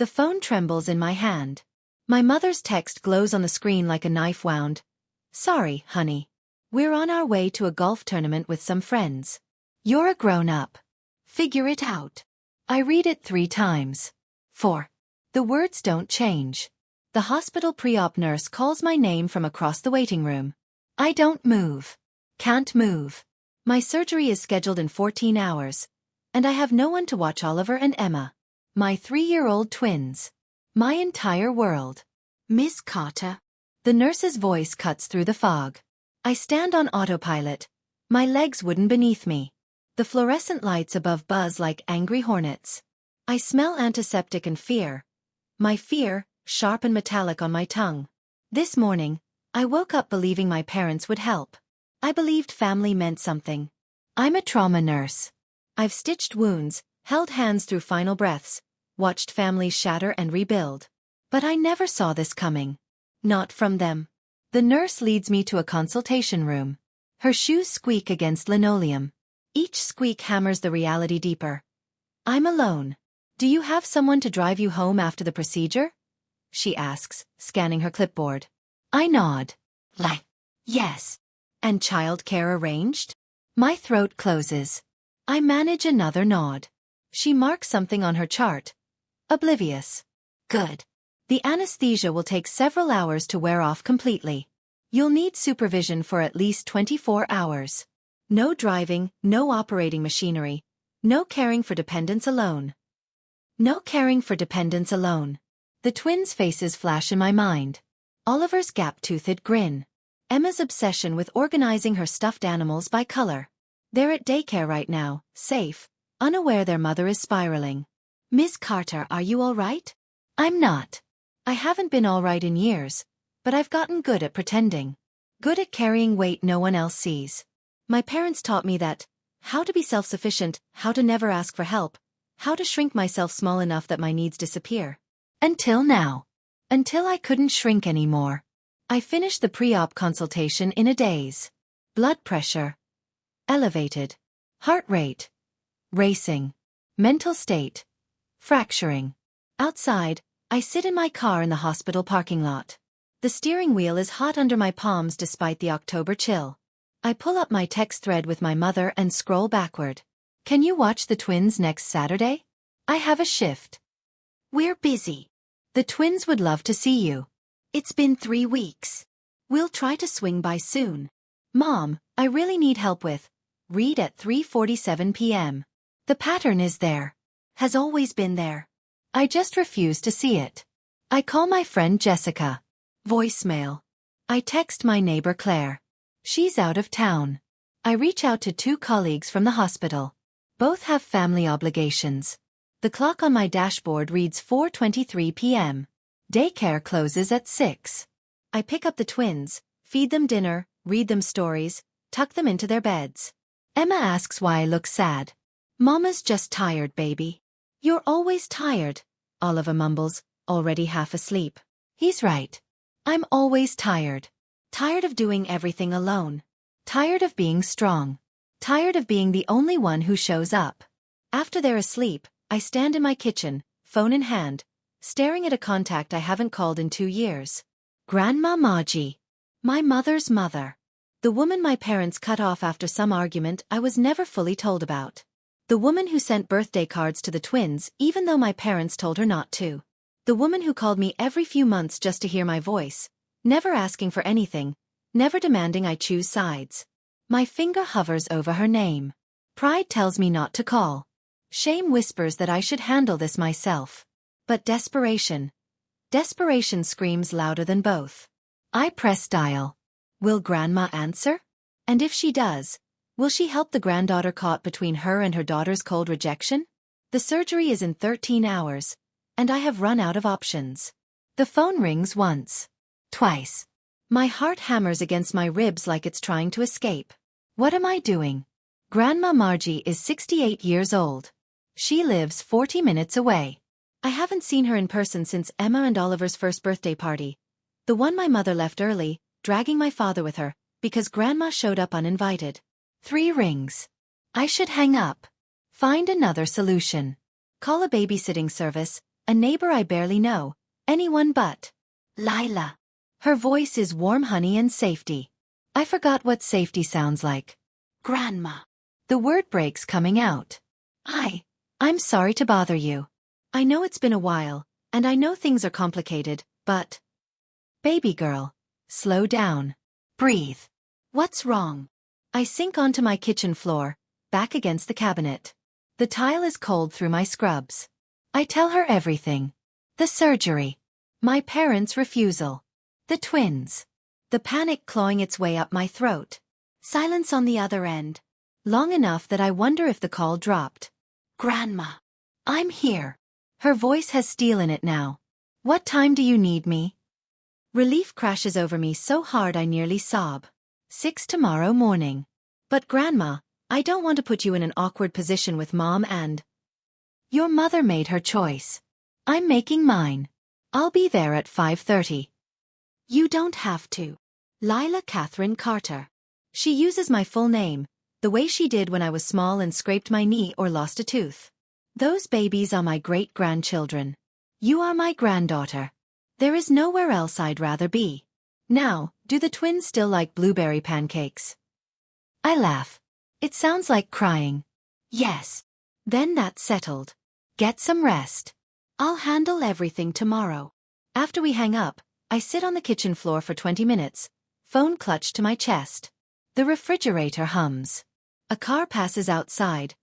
The phone trembles in my hand. My mother's text glows on the screen like a knife wound. Sorry, honey. We're on our way to a golf tournament with some friends. You're a grown-up. Figure it out. I read it 3 times. 4. The words don't change. The hospital pre-op nurse calls my name from across the waiting room. I don't move. Can't move. My surgery is scheduled in 14 hours. And I have no one to watch Oliver and Emma. My 3-year-old twins. My entire world. Miss Carter. The nurse's voice cuts through the fog. I stand on autopilot. My legs wooden beneath me. The fluorescent lights above buzz like angry hornets. I smell antiseptic and fear. My fear, sharp and metallic on my tongue. This morning, I woke up believing my parents would help. I believed family meant something. I'm a trauma nurse. I've stitched wounds, held hands through final breaths, watched families shatter and rebuild. But I never saw this coming. Not from them. The nurse leads me to a consultation room. Her shoes squeak against linoleum. Each squeak hammers the reality deeper. I'm alone. Do you have someone to drive you home after the procedure? She asks, scanning her clipboard. I nod. Yes. And childcare arranged? My throat closes. I manage another nod. She marks something on her chart. Oblivious. Good. The anesthesia will take several hours to wear off completely. You'll need supervision for at least 24 hours. No driving, no operating machinery. No caring for dependents alone. No caring for dependents alone. The twins' faces flash in my mind. Oliver's gap-toothed grin. Emma's obsession with organizing her stuffed animals by color. They're at daycare right now, safe, unaware their mother is spiraling. Miss Carter, are you all right? I'm not. I haven't been all right in years, but I've gotten good at pretending. Good at carrying weight no one else sees. My parents taught me that, how to be self-sufficient, how to never ask for help, how to shrink myself small enough that my needs disappear. Until now. Until I couldn't shrink anymore. I finished the pre-op consultation in a daze. Blood pressure. Elevated. Heart rate. Racing. Mental state. Fracturing. Outside, I sit in my car in the hospital parking lot. The steering wheel is hot under my palms despite the October chill. I pull up my text thread with my mother and scroll backward. Can you watch the twins next Saturday? I have a shift. We're busy. The twins would love to see you. It's been 3 weeks. We'll try to swing by soon. Mom, I really need help with. Read at 3:47 p.m. The pattern is there. Has always been there. I just refuse to see it. I call my friend Jessica. Voicemail. I text my neighbor Claire. She's out of town. I reach out to 2 colleagues from the hospital. Both have family obligations. The clock on my dashboard reads 4:23 p.m. Daycare closes at 6. I pick up the twins, feed them dinner, read them stories, tuck them into their beds. Emma asks why I look sad. Mama's just tired, baby. You're always tired, Oliver mumbles, already half asleep. He's right. I'm always tired. Tired of doing everything alone. Tired of being strong. Tired of being the only one who shows up. After they're asleep, I stand in my kitchen, phone in hand, staring at a contact I haven't called in 2 years. Grandma Margie. My mother's mother. The woman my parents cut off after some argument I was never fully told about. The woman who sent birthday cards to the twins even though my parents told her not to. The woman who called me every few months just to hear my voice, never asking for anything, never demanding I choose sides. My finger hovers over her name. Pride tells me not to call. Shame whispers that I should handle this myself. But desperation. Desperation screams louder than both. I press dial. Will Grandma answer? And if she does, will she help the granddaughter caught between her and her daughter's cold rejection? The surgery is in 13 hours, and I have run out of options. The phone rings once. Twice. My heart hammers against my ribs like it's trying to escape. What am I doing? Grandma Margie is 68 years old. She lives 40 minutes away. I haven't seen her in person since Emma and Oliver's first birthday party. The one my mother left early, dragging my father with her, because Grandma showed up uninvited. 3 rings. I should hang up. Find another solution. Call a babysitting service, A neighbor I barely know, anyone but Lila. Her voice is warm honey and safety. I forgot what safety sounds like. Grandma. The word breaks coming out. I'm sorry to bother you. I know it's been a while, and I know things are complicated, but... Baby girl, slow down. Breathe. What's wrong? I sink onto my kitchen floor, back against the cabinet. The tile is cold through my scrubs. I tell her everything. The surgery. My parents' refusal. The twins. The panic clawing its way up my throat. Silence on the other end. Long enough that I wonder if the call dropped. Grandma. I'm here. Her voice has steel in it now. What time do you need me? Relief crashes over me so hard I nearly sob. 6 tomorrow morning. But Grandma, I don't want to put you in an awkward position with Mom and... Your mother made her choice. I'm making mine. I'll be there at 5:30. You don't have to. Lila Catherine Carter. She uses my full name, the way she did when I was small and scraped my knee or lost a tooth. Those babies are my great-grandchildren. You are my granddaughter. There is nowhere else I'd rather be. Now, do the twins still like blueberry pancakes? I laugh. It sounds like crying. Yes. Then that's settled. Get some rest. I'll handle everything tomorrow. After we hang up, I sit on the kitchen floor for 20 minutes, phone clutched to my chest. The refrigerator hums. A car passes outside,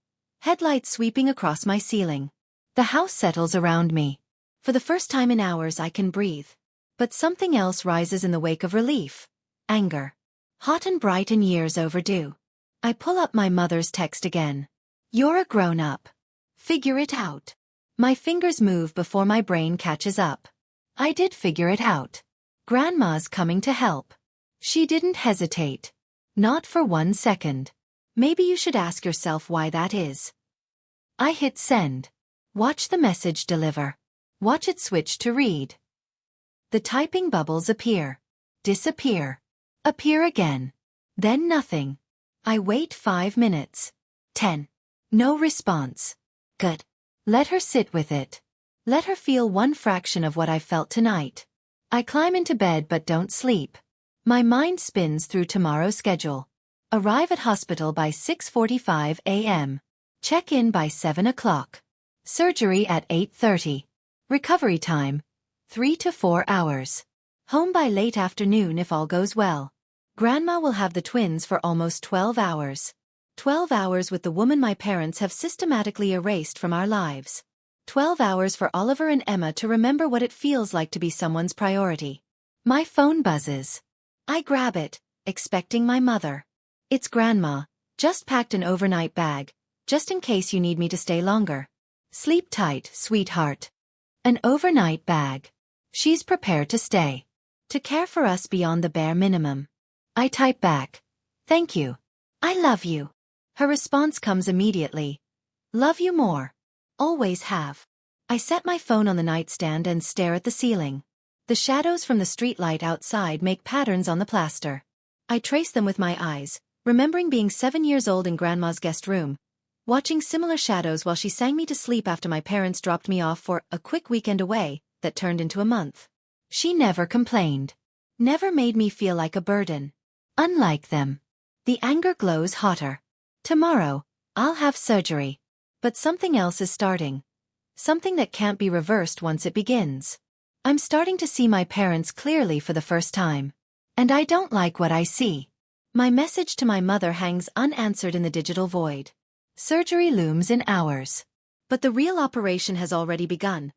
headlights sweeping across my ceiling. The house settles around me. For the first time in hours I can breathe. But something else rises in the wake of relief. Anger. Hot and bright and years overdue. I pull up my mother's text again. You're a grown-up. Figure it out. My fingers move before my brain catches up. I did figure it out. Grandma's coming to help. She didn't hesitate. Not for 1 second. Maybe you should ask yourself why that is. I hit send. Watch the message deliver. Watch it switch to read. The typing bubbles appear. Disappear. Appear again. Then nothing. I wait 5 minutes. 10. No response. Good. Let her sit with it. Let her feel one fraction of what I felt tonight. I climb into bed but don't sleep. My mind spins through tomorrow's schedule. Arrive at hospital by 6:45 a.m. Check in by 7 o'clock. Surgery at 8:30. Recovery time, 3 to 4 hours. Home by late afternoon if all goes well. Grandma will have the twins for almost 12 hours. 12 hours with the woman my parents have systematically erased from our lives. 12 hours for Oliver and Emma to remember what it feels like to be someone's priority. My phone buzzes. I grab it, expecting my mother. It's Grandma, just packed an overnight bag, just in case you need me to stay longer. Sleep tight, sweetheart. An overnight bag. She's prepared to stay. To care for us beyond the bare minimum. I type back. Thank you. I love you. Her response comes immediately. Love you more. Always have. I set my phone on the nightstand and stare at the ceiling. The shadows from the streetlight outside make patterns on the plaster. I trace them with my eyes, remembering being 7 years old in Grandma's guest room, watching similar shadows while she sang me to sleep after my parents dropped me off for a quick weekend away that turned into a month. She never complained. Never made me feel like a burden. Unlike them. The anger glows hotter. Tomorrow, I'll have surgery. But something else is starting. Something that can't be reversed once it begins. I'm starting to see my parents clearly for the first time. And I don't like what I see. My message to my mother hangs unanswered in the digital void. Surgery looms in hours. But the real operation has already begun,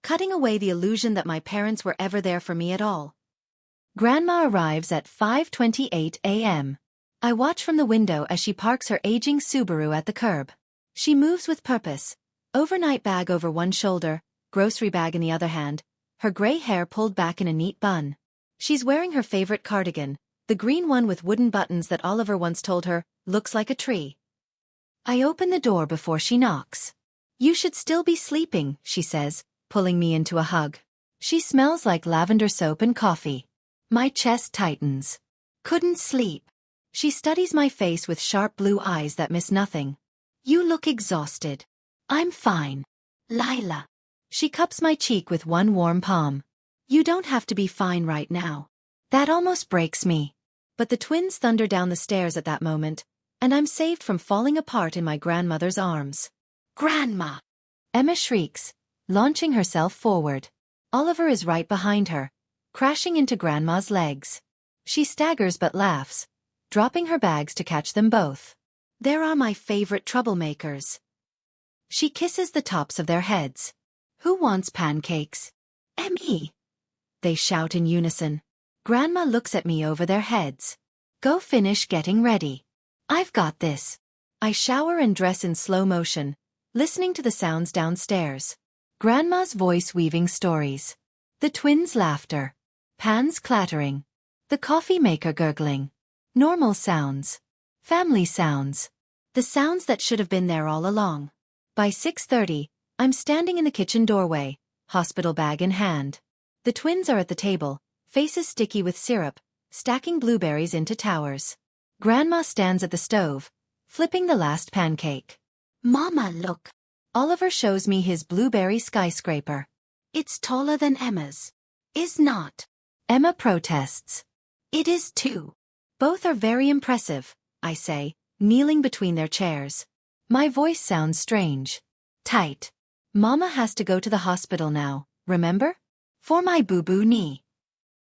cutting away the illusion that my parents were ever there for me at all. Grandma arrives at 5:28 a.m. I watch from the window as she parks her aging Subaru at the curb. She moves with purpose, overnight bag over one shoulder, grocery bag in the other hand, her gray hair pulled back in a neat bun. She's wearing her favorite cardigan, the green one with wooden buttons that Oliver once told her, looks like a tree. I open the door before she knocks. You should still be sleeping, she says, pulling me into a hug. She smells like lavender soap and coffee. My chest tightens. Couldn't sleep. She studies my face with sharp blue eyes that miss nothing. You look exhausted. I'm fine. Lila. She cups my cheek with one warm palm. You don't have to be fine right now. That almost breaks me. But the twins thunder down the stairs at that moment, and I'm saved from falling apart in my grandmother's arms. Grandma! Emma shrieks, launching herself forward. Oliver is right behind her, crashing into Grandma's legs. She staggers but laughs, dropping her bags to catch them both. There are my favorite troublemakers. She kisses the tops of their heads. Who wants pancakes? Emmy! They shout in unison. Grandma looks at me over their heads. Go finish getting ready. I've got this. I shower and dress in slow motion, listening to the sounds downstairs. Grandma's voice weaving stories. The twins' laughter. Pans clattering. The coffee maker gurgling. Normal sounds. Family sounds. The sounds that should have been there all along. By 6:30, I'm standing in the kitchen doorway, hospital bag in hand. The twins are at the table, faces sticky with syrup, stacking blueberries into towers. Grandma stands at the stove, flipping the last pancake. Mama, look. Oliver shows me his blueberry skyscraper. It's taller than Emma's. Is not. Emma protests. It is too. Both are very impressive, I say, kneeling between their chairs. My voice sounds strange. Tight. Mama has to go to the hospital now, remember? For my boo-boo knee.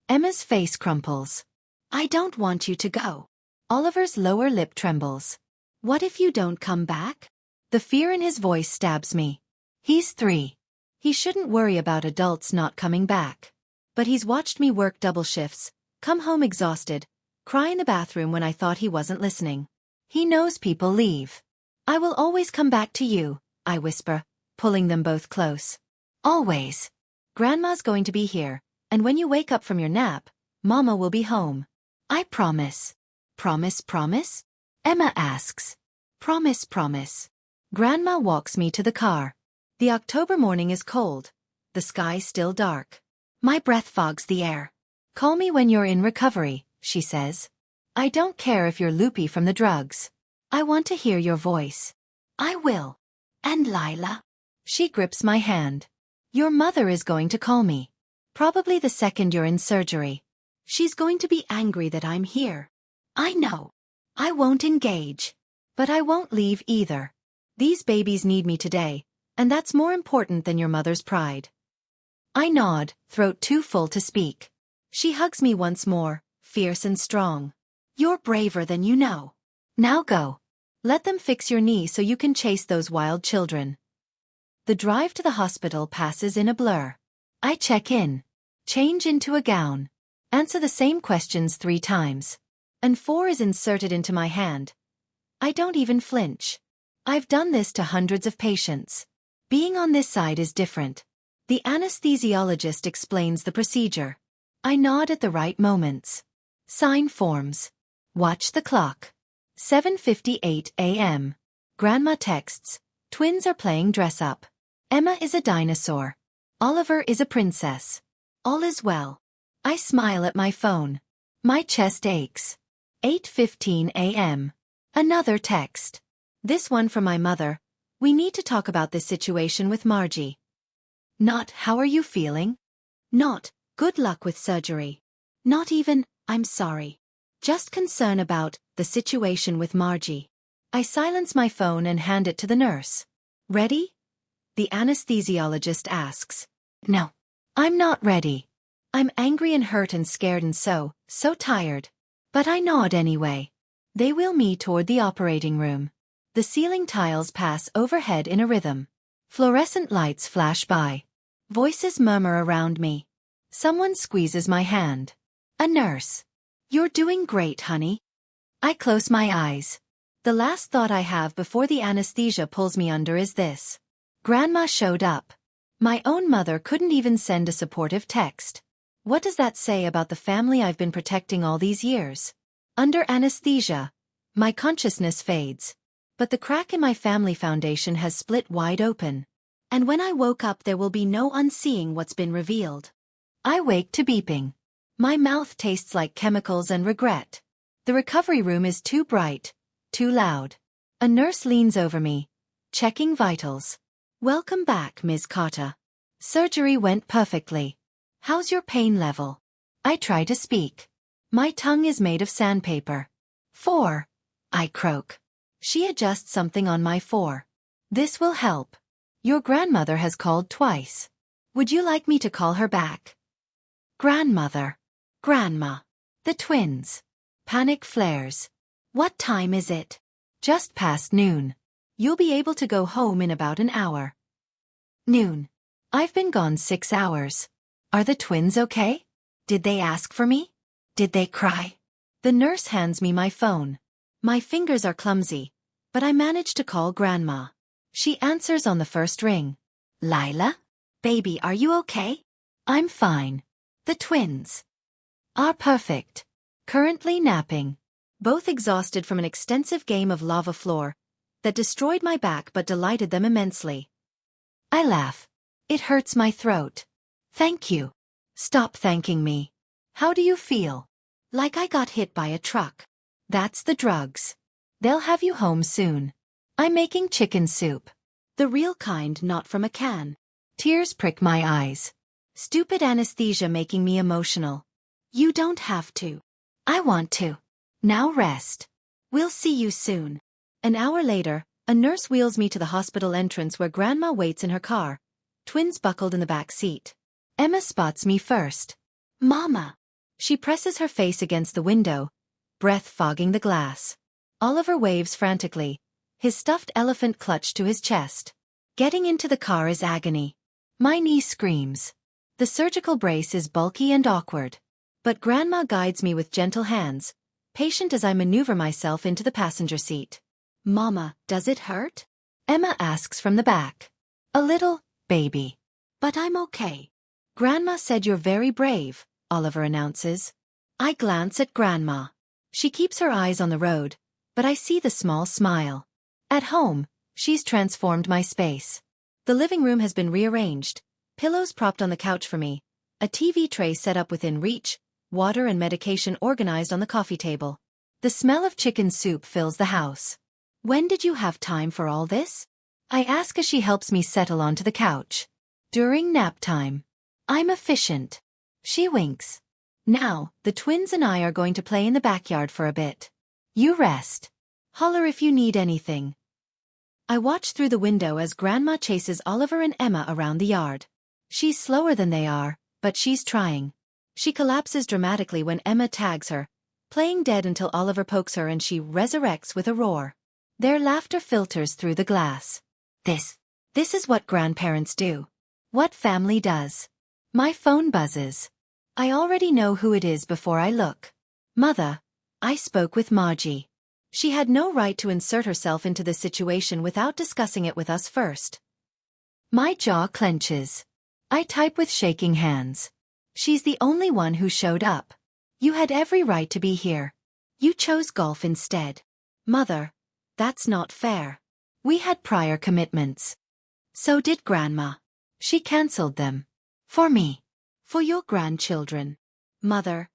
Emma's face crumples. I don't want you to go. Oliver's lower lip trembles. What if you don't come back? The fear in his voice stabs me. He's 3. He shouldn't worry about adults not coming back. But he's watched me work double shifts, come home exhausted, cry in the bathroom when I thought he wasn't listening. He knows people leave. I will always come back to you, I whisper, pulling them both close. Always. Grandma's going to be here, and when you wake up from your nap, Mama will be home. I promise. Promise, promise? Emma asks. Promise, promise. Grandma walks me to the car. The October morning is cold. The sky still dark. My breath fogs the air. Call me when you're in recovery, she says. I don't care if you're loopy from the drugs. I want to hear your voice. I will. And Lila? She grips my hand. Your mother is going to call me. Probably the second you're in surgery. She's going to be angry that I'm here. I know. I won't engage. But I won't leave either. These babies need me today, and that's more important than your mother's pride. I nod, throat too full to speak. She hugs me once more, fierce and strong. You're braver than you know. Now go. Let them fix your knee so you can chase those wild children. The drive to the hospital passes in a blur. I check in. Change into a gown. Answer the same questions 3 times. And 4 is inserted into my hand. I don't even flinch. I've done this to hundreds of patients. Being on this side is different. The anesthesiologist explains the procedure. I nod at the right moments. Sign forms. Watch the clock. 7:58 a.m. Grandma texts. Twins are playing dress-up. Emma is a dinosaur. Oliver is a princess. All is well. I smile at my phone. My chest aches. 8:15 a.m. Another text. This one from my mother. We need to talk about this situation with Margie. Not, how are you feeling? Not, good luck with surgery. Not even, I'm sorry. Just concern about the situation with Margie. I silence my phone and hand it to the nurse. Ready? The anesthesiologist asks. No. I'm not ready. I'm angry and hurt and scared and so tired. But I nod anyway. They wheel me toward the operating room. The ceiling tiles pass overhead in a rhythm. Fluorescent lights flash by. Voices murmur around me. Someone squeezes my hand. A nurse. You're doing great, honey. I close my eyes. The last thought I have before the anesthesia pulls me under is this. Grandma showed up. My own mother couldn't even send a supportive text. What does that say about the family I've been protecting all these years? Under anesthesia, my consciousness fades. But the crack in my family foundation has split wide open. And when I woke up there will be no unseeing what's been revealed. I wake to beeping. My mouth tastes like chemicals and regret. The recovery room is too bright, too loud. A nurse leans over me, checking vitals. Welcome back, Ms. Carter. Surgery went perfectly. How's your pain level? I try to speak. My tongue is made of sandpaper. 4. I croak. She adjusts something on my 4. This will help. Your grandmother has called twice. Would you like me to call her back? Grandmother. Grandma. The twins. Panic flares. What time is it? Just past noon. You'll be able to go home in about an hour. Noon. I've been gone 6 hours. Are the twins okay? Did they ask for me? Did they cry? The nurse hands me my phone. My fingers are clumsy, but I manage to call Grandma. She answers on the first ring. Lila? Baby, are you okay? I'm fine. The twins are perfect. Currently napping. Both exhausted from an extensive game of lava floor that destroyed my back but delighted them immensely. I laugh. It hurts my throat. Thank you. Stop thanking me. How do you feel? Like I got hit by a truck. That's the drugs. They'll have you home soon. I'm making chicken soup. The real kind, not from a can. Tears prick my eyes. Stupid anesthesia making me emotional. You don't have to. I want to. Now rest. We'll see you soon. An hour later, a nurse wheels me to the hospital entrance where Grandma waits in her car, twins buckled in the back seat. Emma spots me first. Mama. She presses her face against the window, breath fogging the glass. Oliver waves frantically, his stuffed elephant clutched to his chest. Getting into the car is agony. My knee screams. The surgical brace is bulky and awkward. But Grandma guides me with gentle hands, patient as I maneuver myself into the passenger seat. Mama, does it hurt? Emma asks from the back. A little, baby. But I'm okay. Grandma said you're very brave, Oliver announces. I glance at Grandma. She keeps her eyes on the road, but I see the small smile. At home, she's transformed my space. The living room has been rearranged, pillows propped on the couch for me, a TV tray set up within reach, water and medication organized on the coffee table. The smell of chicken soup fills the house. When did you have time for all this? I ask as she helps me settle onto the couch. During nap time. I'm efficient. She winks. Now, the twins and I are going to play in the backyard for a bit. You rest. Holler if you need anything. I watch through the window as Grandma chases Oliver and Emma around the yard. She's slower than they are, but she's trying. She collapses dramatically when Emma tags her, playing dead until Oliver pokes her and she resurrects with a roar. Their laughter filters through the glass. This is what grandparents do. What family does. My phone buzzes. I already know who it is before I look. Mother. I spoke with Margie. She had no right to insert herself into this situation without discussing it with us first. My jaw clenches. I type with shaking hands. She's the only one who showed up. You had every right to be here. You chose golf instead. Mother. That's not fair. We had prior commitments. So did Grandma. She cancelled them. For me. For your grandchildren. Mother.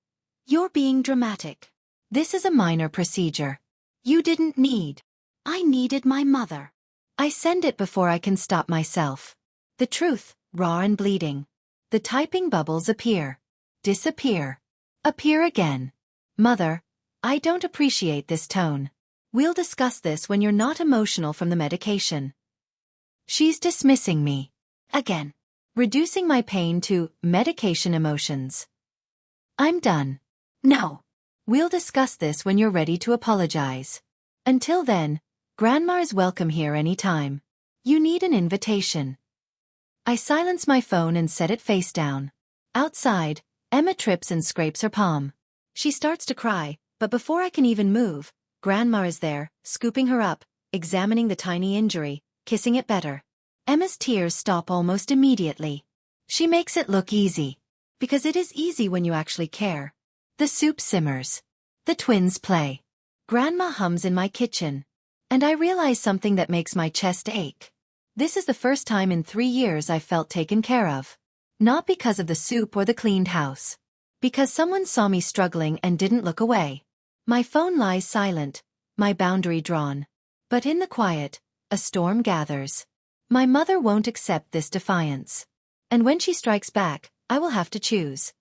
You're being dramatic. This is a minor procedure. You didn't need. I needed my mother. I send it before I can stop myself. The truth, raw and bleeding. The typing bubbles appear. Disappear. Appear again. Mother, I don't appreciate this tone. We'll discuss this when you're not emotional from the medication. She's dismissing me. Again. Reducing my pain to medication emotions. I'm done. No. We'll discuss this when you're ready to apologize. Until then, Grandma is welcome here anytime. You need an invitation. I silence my phone and set it face down. Outside, Emma trips and scrapes her palm. She starts to cry, but before I can even move, Grandma is there, scooping her up, examining the tiny injury, kissing it better. Emma's tears stop almost immediately. She makes it look easy. Because it is easy when you actually care. The soup simmers. The twins play. Grandma hums in my kitchen. And I realize something that makes my chest ache. This is the first time in 3 years I've felt taken care of. Not because of the soup or the cleaned house. Because someone saw me struggling and didn't look away. My phone lies silent, my boundary drawn. But in the quiet, a storm gathers. My mother won't accept this defiance. And when she strikes back, I will have to choose.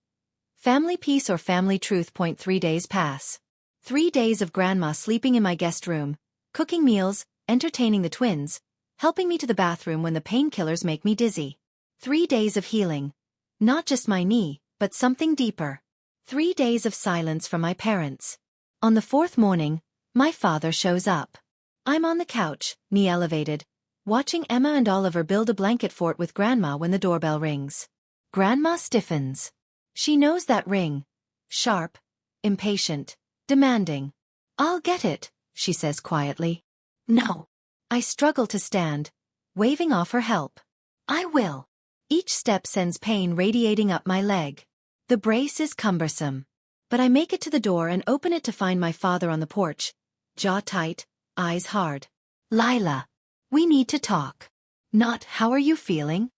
Family peace or family truth. 3 days pass. 3 days of grandma sleeping in my guest room, cooking meals, entertaining the twins, helping me to the bathroom when the painkillers make me dizzy. 3 days of healing. Not just my knee, but something deeper. 3 days of silence from my parents. On the 4th morning, my father shows up. I'm on the couch, knee elevated, watching Emma and Oliver build a blanket fort with Grandma when the doorbell rings. Grandma stiffens. She knows that ring. Sharp, impatient, demanding. "I'll get it," she says quietly. "No." I struggle to stand, waving off her help. "I will." Each step sends pain radiating up my leg. The brace is cumbersome. But I make it to the door and open it to find my father on the porch, jaw tight, eyes hard. "Lila, we need to talk." Not "how are you feeling?"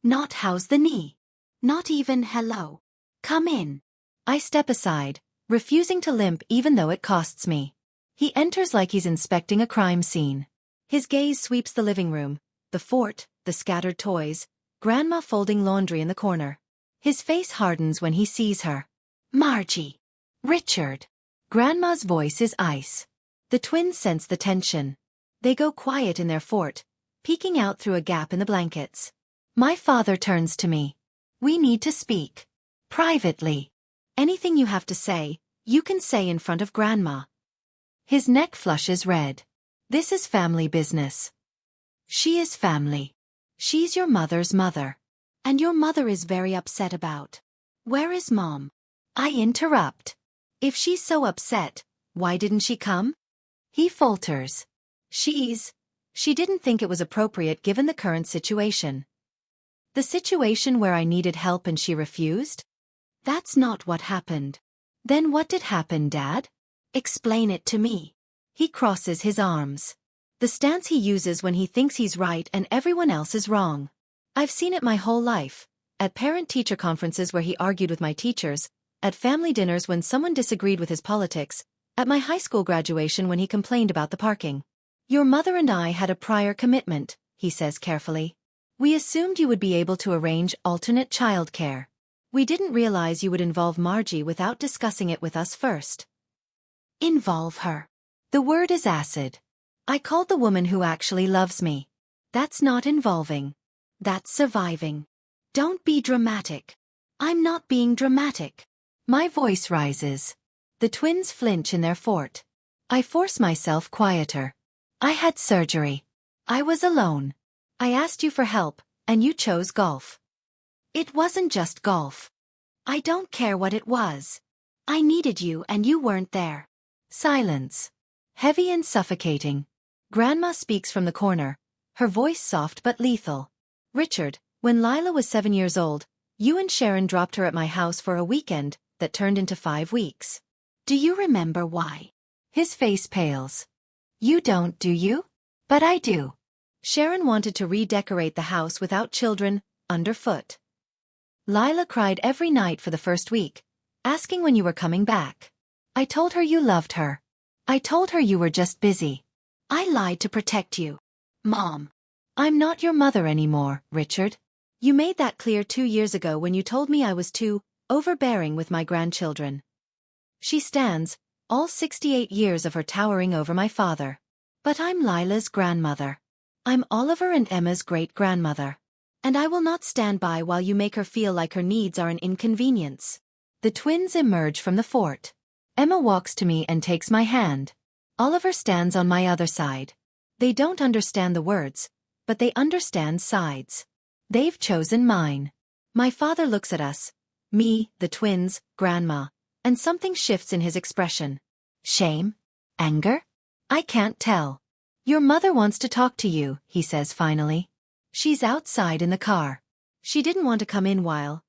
Not "how's the knee?" Not even "hello. Come in." I step aside, refusing to limp even though it costs me. He enters like he's inspecting a crime scene. His gaze sweeps the living room, the fort, the scattered toys, Grandma folding laundry in the corner. His face hardens when he sees her. "Margie." "Richard." Grandma's voice is ice. The twins sense the tension. They go quiet in their fort, peeking out through a gap in the blankets. My father turns to me. "We need to speak. Privately. Anything you have to say, you can say in front of Grandma." His neck flushes red. "This is family business." "She is family. She's your mother's mother. And your mother is very upset about. Where is Mom?" I interrupt. "If she's so upset, why didn't she come?" He falters. She didn't think it was appropriate given the current situation." "The situation where I needed help and she refused?" "That's not what happened." "Then what did happen, Dad?" "Explain it to me." He crosses his arms. The stance he uses when he thinks he's right and everyone else is wrong. I've seen it my whole life. At parent-teacher conferences where he argued with my teachers, at family dinners when someone disagreed with his politics, at my high school graduation when he complained about the parking. "Your mother and I had a prior commitment," he says carefully. "We assumed you would be able to arrange alternate childcare. We didn't realize you would involve Margie without discussing it with us first." Involve her. The word is acid. I called the woman who actually loves me. That's not involving. That's surviving. Don't be dramatic. I'm not being dramatic. My voice rises. The twins flinch in their fort. I force myself quieter. I had surgery. I was alone. I asked you for help, and you chose golf. It wasn't just golf. I don't care what it was. I needed you and you weren't there. Silence. Heavy and suffocating. Grandma speaks from the corner, her voice soft but lethal. "Richard, when Lila was 7 years old, you and Sharon dropped her at my house for a weekend that turned into 5 weeks. Do you remember why?" His face pales. "You don't, do you?" "But I do. Sharon wanted to redecorate the house without children, underfoot. Lila cried every night for the first week, asking when you were coming back. I told her you loved her. I told her you were just busy. I lied to protect you. Mom. I'm not your mother anymore, Richard. You made that clear 2 years ago when you told me I was too overbearing with my grandchildren." She stands, all 68 years of her towering over my father. "But I'm Lila's grandmother. I'm Oliver and Emma's great-grandmother. And I will not stand by while you make her feel like her needs are an inconvenience." The twins emerge from the fort. Emma walks to me and takes my hand. Oliver stands on my other side. They don't understand the words, but they understand sides. They've chosen mine. My father looks at us, me, the twins, Grandma, and something shifts in his expression. Shame? Anger? I can't tell. "Your mother wants to talk to you," he says finally. "She's outside in the car. She didn't want to come in while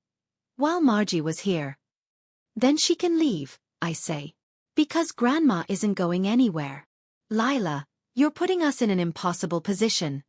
Margie was here." "Then she can leave," I say. "Because Grandma isn't going anywhere." "Lila, you're putting us in an impossible position."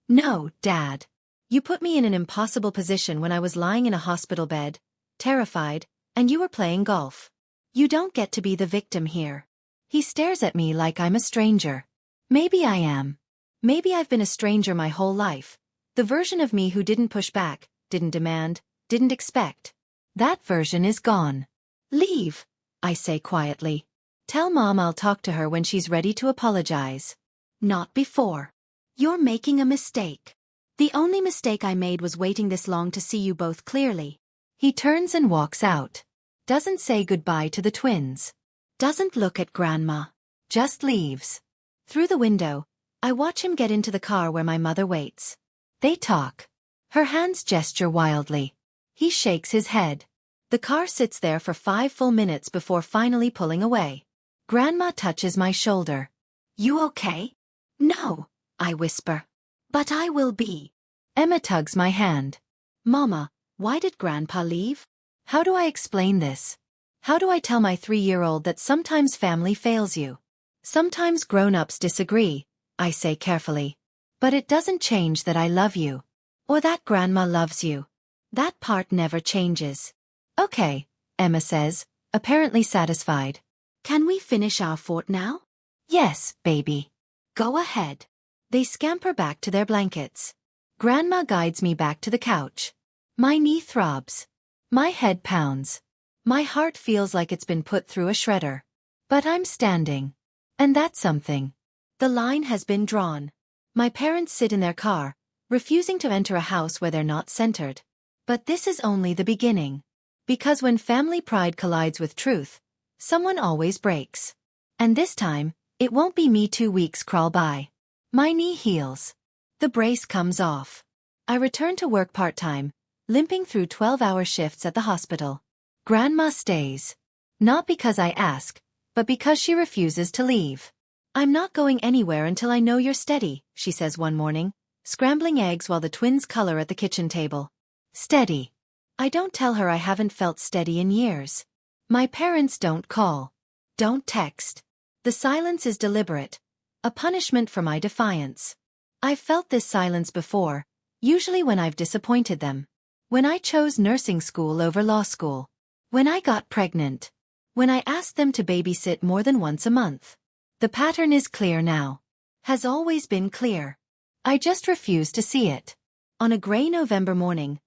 "No, Dad. You put me in an impossible position when I was lying in a hospital bed, terrified, and you were playing golf. You don't get to be the victim here." He stares at me like I'm a stranger. Maybe I am. Maybe I've been a stranger my whole life, the version of me who didn't push back, didn't demand, didn't expect. That version is gone. Leave, I say quietly. Tell Mom I'll talk to her when she's ready to apologize. Not before. You're making a mistake. The only mistake I made was waiting this long to see you both clearly. He turns and walks out. Doesn't say goodbye to the twins. Doesn't look at Grandma. Just leaves. Through the window, I watch him get into the car where my mother waits. They talk. Her hands gesture wildly. He shakes his head. The car sits there for 5 full minutes before finally pulling away. Grandma touches my shoulder. You okay? No, I whisper. But I will be. Emma tugs my hand. Mama, why did Grandpa leave? How do I explain this? How do I tell my 3-year-old that sometimes family fails you? Sometimes grown-ups disagree, I say carefully. But it doesn't change that I love you. Or that Grandma loves you. That part never changes. Okay, Emma says, apparently satisfied. Can we finish our fort now? Yes, baby. Go ahead. They scamper back to their blankets. Grandma guides me back to the couch. My knee throbs. My head pounds. My heart feels like it's been put through a shredder. But I'm standing. And that's something. The line has been drawn. My parents sit in their car, refusing to enter a house where they're not centered. But this is only the beginning. Because when family pride collides with truth, someone always breaks. And this time, it won't be me 2 weeks crawl by. My knee heals. The brace comes off. I return to work part-time, limping through 12-hour shifts at the hospital. Grandma stays. Not because I ask, but because she refuses to leave. I'm not going anywhere until I know you're steady, she says one morning, scrambling eggs while the twins color at the kitchen table. Steady. I don't tell her I haven't felt steady in years. My parents don't call. Don't text. The silence is deliberate. A punishment for my defiance. I've felt this silence before, usually when I've disappointed them. When I chose nursing school over law school. When I got pregnant. When I asked them to babysit more than once a month. The pattern is clear now. Has always been clear. I just refuse to see it. On a gray November morning,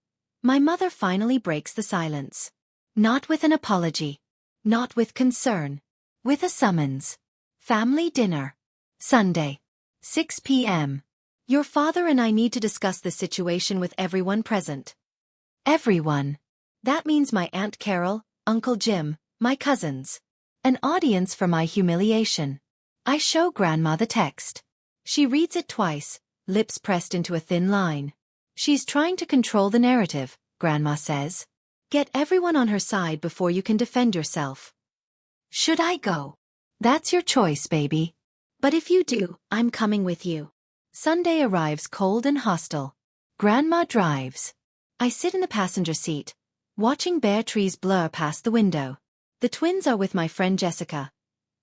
my mother finally breaks the silence. Not with an apology. Not with concern. With a summons. Family dinner. Sunday. 6 p.m. Your father and I need to discuss this situation with everyone present. Everyone. That means my Aunt Carol, Uncle Jim, my cousins. An audience for my humiliation. I show Grandma the text. She reads it twice, lips pressed into a thin line. She's trying to control the narrative, Grandma says. Get everyone on her side before you can defend yourself. Should I go? That's your choice, baby. But if you do, I'm coming with you. Sunday arrives cold and hostile. Grandma drives. I sit in the passenger seat, watching bare trees blur past the window. The twins are with my friend Jessica.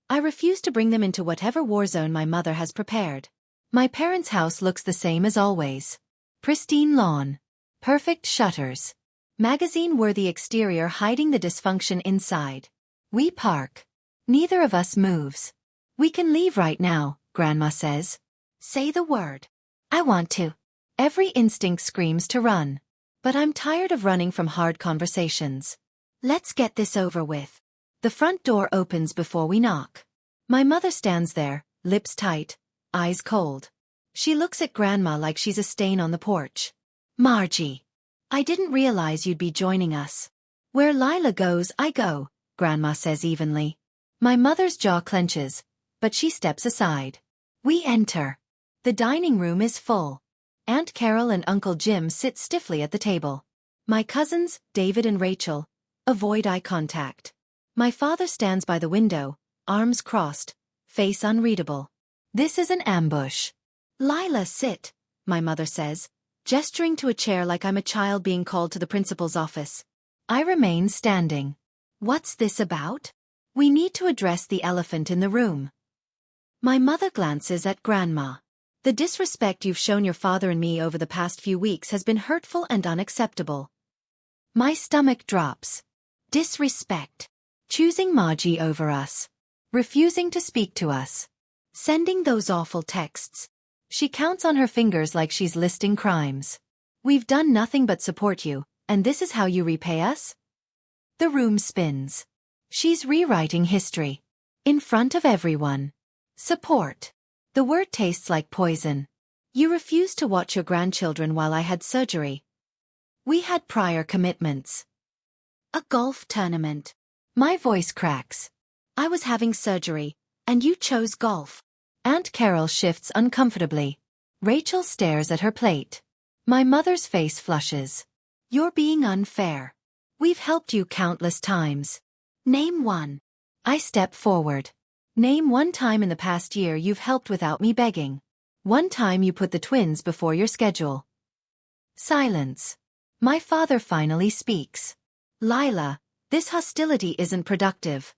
I refuse to bring them into whatever war zone my mother has prepared. My parents' house looks the same as always. Pristine lawn. Perfect shutters. Magazine-worthy exterior hiding the dysfunction inside. We park. Neither of us moves. We can leave right now, Grandma says. Say the word. I want to. Every instinct screams to run. But I'm tired of running from hard conversations. Let's get this over with. The front door opens before we knock. My mother stands there, lips tight, eyes cold. She looks at Grandma like she's a stain on the porch. Margie. I didn't realize you'd be joining us. Where Lila goes, I go, Grandma says evenly. My mother's jaw clenches, but she steps aside. We enter. The dining room is full. Aunt Carol and Uncle Jim sit stiffly at the table. My cousins, David and Rachel, avoid eye contact. My father stands by the window, arms crossed, face unreadable. This is an ambush. Lila, sit, my mother says, gesturing to a chair like I'm a child being called to the principal's office. I remain standing. What's this about? We need to address the elephant in the room. My mother glances at Grandma. The disrespect you've shown your father and me over the past few weeks has been hurtful and unacceptable. My stomach drops. Disrespect. Choosing Margie over us. Refusing to speak to us. Sending those awful texts. She counts on her fingers like she's listing crimes. We've done nothing but support you, and this is how you repay us? The room spins. She's rewriting history. In front of everyone. Support. The word tastes like poison. You refused to watch your grandchildren while I had surgery. We had prior commitments. A golf tournament. My voice cracks. I was having surgery, and you chose golf. Aunt Carol shifts uncomfortably. Rachel stares at her plate. My mother's face flushes. You're being unfair. We've helped you countless times. Name one. I step forward. Name one time in the past year you've helped without me begging. One time you put the twins before your schedule. Silence. My father finally speaks. Lila, this hostility isn't productive.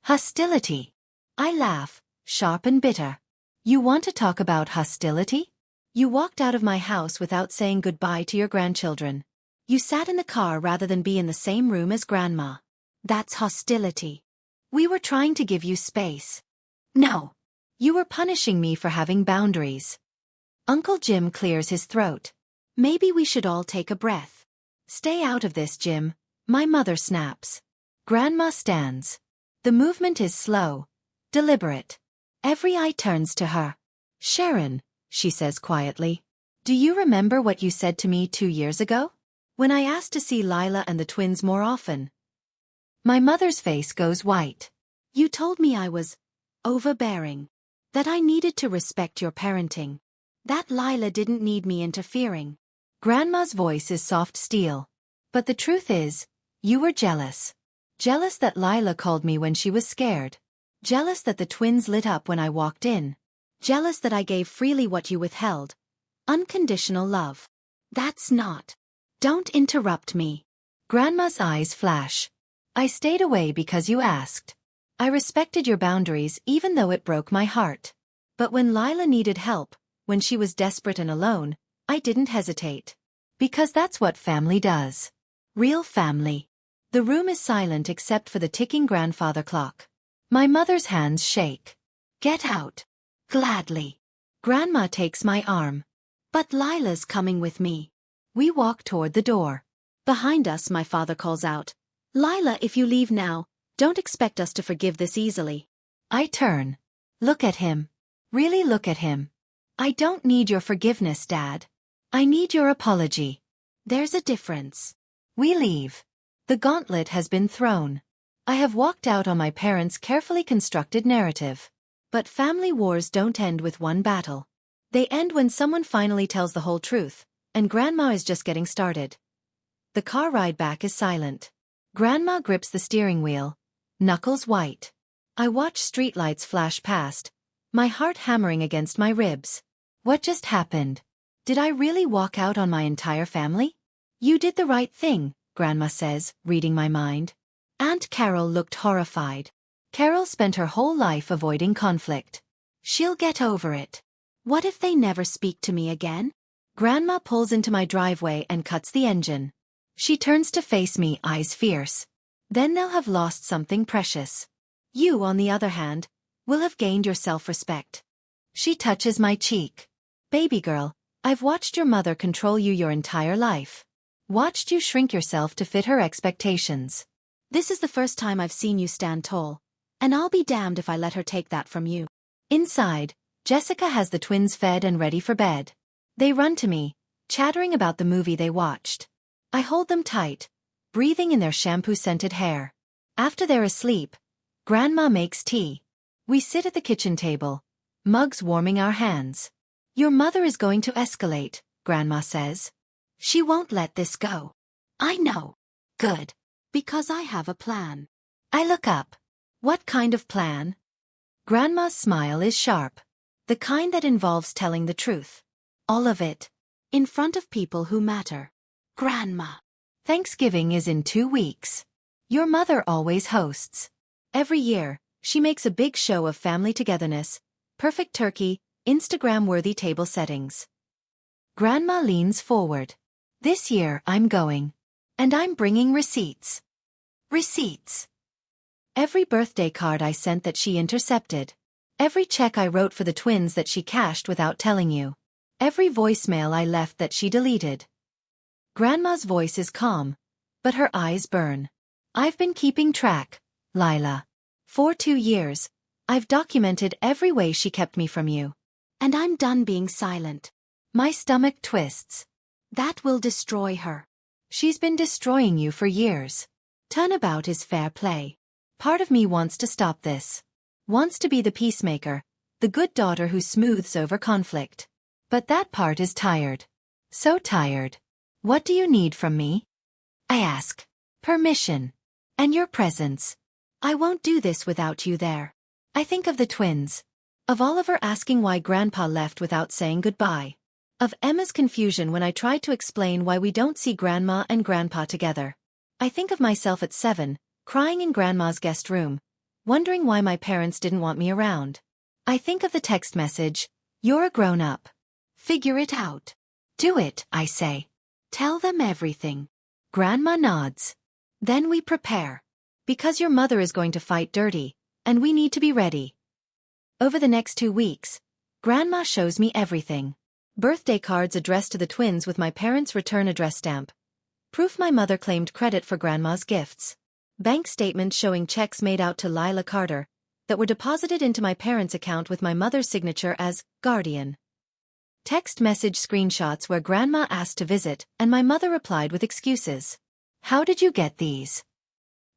Hostility. I laugh, sharp and bitter. You want to talk about hostility? You walked out of my house without saying goodbye to your grandchildren. You sat in the car rather than be in the same room as Grandma. That's hostility. We were trying to give you space. No. You were punishing me for having boundaries. Uncle Jim clears his throat. Maybe we should all take a breath. Stay out of this, Jim. My mother snaps. Grandma stands. The movement is slow, deliberate. Every eye turns to her. Sharon, she says quietly. Do you remember what you said to me 2 years ago? When I asked to see Lila and the twins more often. My mother's face goes white. You told me I was overbearing. That I needed to respect your parenting. That Lila didn't need me interfering. Grandma's voice is soft steel. But the truth is, you were jealous. Jealous that Lila called me when she was scared. Jealous that the twins lit up when I walked in. Jealous that I gave freely what you withheld. Unconditional love. That's not. Don't interrupt me. Grandma's eyes flash. I stayed away because you asked. I respected your boundaries even though it broke my heart. But when Lila needed help, when she was desperate and alone, I didn't hesitate. Because that's what family does. Real family. The room is silent except for the ticking grandfather clock. My mother's hands shake. Get out. Gladly. Grandma takes my arm. But Lila's coming with me. We walk toward the door. Behind us, my father calls out. Lila, if you leave now, don't expect us to forgive this easily. I turn. Look at him. Really look at him. I don't need your forgiveness, Dad. I need your apology. There's a difference. We leave. The gauntlet has been thrown. I have walked out on my parents' carefully constructed narrative. But family wars don't end with one battle. They end when someone finally tells the whole truth, and Grandma is just getting started. The car ride back is silent. Grandma grips the steering wheel, knuckles white. I watch streetlights flash past, my heart hammering against my ribs. What just happened? Did I really walk out on my entire family? You did the right thing, Grandma says, reading my mind. Aunt Carol looked horrified. Carol spent her whole life avoiding conflict. She'll get over it. What if they never speak to me again? Grandma pulls into my driveway and cuts the engine. She turns to face me, eyes fierce. Then they'll have lost something precious. You, on the other hand, will have gained your self-respect. She touches my cheek. Baby girl, I've watched your mother control you your entire life. Watched you shrink yourself to fit her expectations. This is the first time I've seen you stand tall, and I'll be damned if I let her take that from you. Inside, Jessica has the twins fed and ready for bed. They run to me, chattering about the movie they watched. I hold them tight, breathing in their shampoo-scented hair. After they're asleep, Grandma makes tea. We sit at the kitchen table, mugs warming our hands. Your mother is going to escalate, Grandma says. She won't let this go. I know. Good. Because I have a plan. I look up. What kind of plan? Grandma's smile is sharp. The kind that involves telling the truth. All of it. In front of people who matter. Grandma. Thanksgiving is in 2 weeks. Your mother always hosts. Every year, she makes a big show of family togetherness, perfect turkey, Instagram-worthy table settings. Grandma leans forward. This year I'm going. And I'm bringing receipts. Receipts. Every birthday card I sent that she intercepted. Every check I wrote for the twins that she cashed without telling you. Every voicemail I left that she deleted. Grandma's voice is calm, but her eyes burn. I've been keeping track, Lila. For 2 years, I've documented every way she kept me from you. And I'm done being silent. My stomach twists. That will destroy her. She's been destroying you for years. Turnabout is fair play. Part of me wants to stop this. Wants to be the peacemaker, the good daughter who smooths over conflict. But that part is tired. So tired. What do you need from me? I ask. Permission. And your presence. I won't do this without you there. I think of the twins. Of Oliver asking why Grandpa left without saying goodbye. Of Emma's confusion when I tried to explain why we don't see Grandma and Grandpa together. I think of myself at 7, crying in Grandma's guest room, wondering why my parents didn't want me around. I think of the text message, "You're a grown-up. Figure it out." "Do it," I say. "Tell them everything." Grandma nods. Then we prepare. Because your mother is going to fight dirty, and we need to be ready. Over the next 2 weeks, Grandma shows me everything. Birthday cards addressed to the twins with my parents' return address stamp. Proof my mother claimed credit for Grandma's gifts. Bank statements showing checks made out to Lila Carter that were deposited into my parents' account with my mother's signature as guardian. Text message screenshots where Grandma asked to visit and my mother replied with excuses. "How did you get these?"